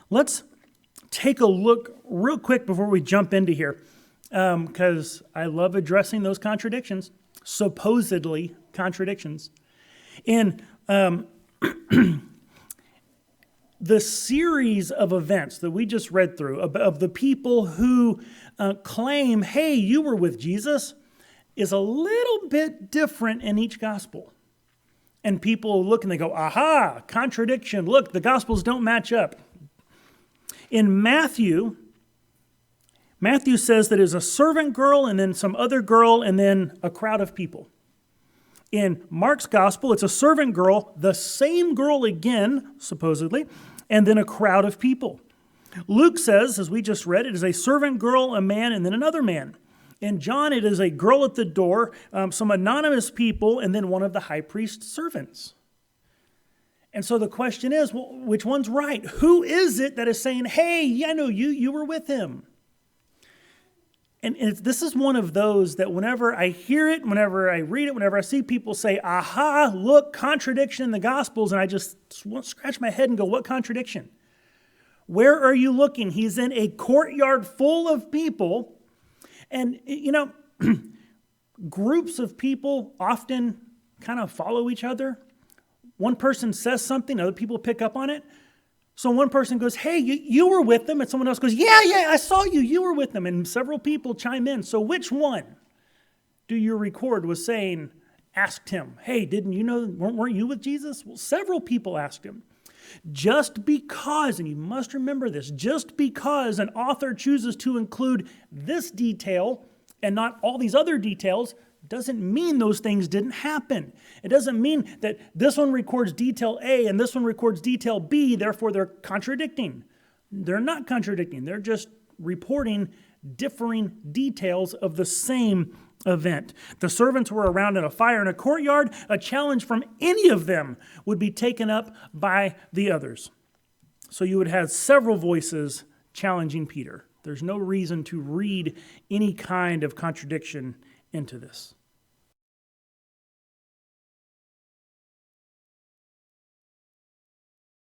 Let's take a look real quick before we jump into here, because I love addressing those contradictions, supposedly contradictions. In the series of events that we just read through of the people who claim, hey, you were with Jesus, is a little bit different in each gospel. And people look and they go, aha, contradiction. Look, the gospels don't match up. In Matthew says that it was a servant girl and then some other girl and then a crowd of people. In Mark's gospel, it's a servant girl, the same girl again, supposedly, and then a crowd of people. Luke says, as we just read, it is a servant girl, a man, and then another man. In John, it is a girl at the door, some anonymous people, and then one of the high priest's servants. And so the question is, well, which one's right? Who is it that is saying, hey, yeah, I know you were with him? And this is one of those that whenever I hear it, whenever I read it, whenever I see people say, aha, look, contradiction in the Gospels, and I just scratch my head and go, what contradiction? Where are you looking? He's in a courtyard full of people. And, groups of people often kind of follow each other. One person says something, other people pick up on it. So one person goes, hey, you were with them. And someone else goes, yeah, I saw you were with them. And several people chime in. So which one do you record was saying, asked him, hey, didn't you know, weren't you with Jesus? Well, several people asked him. Just because, and you must remember this, just because an author chooses to include this detail and not all these other details doesn't mean those things didn't happen. It doesn't mean that this one records detail A and this one records detail B, therefore they're contradicting. They're not contradicting. They're just reporting differing details of the same event. The servants were around in a fire in a courtyard. A challenge from any of them would be taken up by the others. So you would have several voices challenging Peter. There's no reason to read any kind of contradiction into this.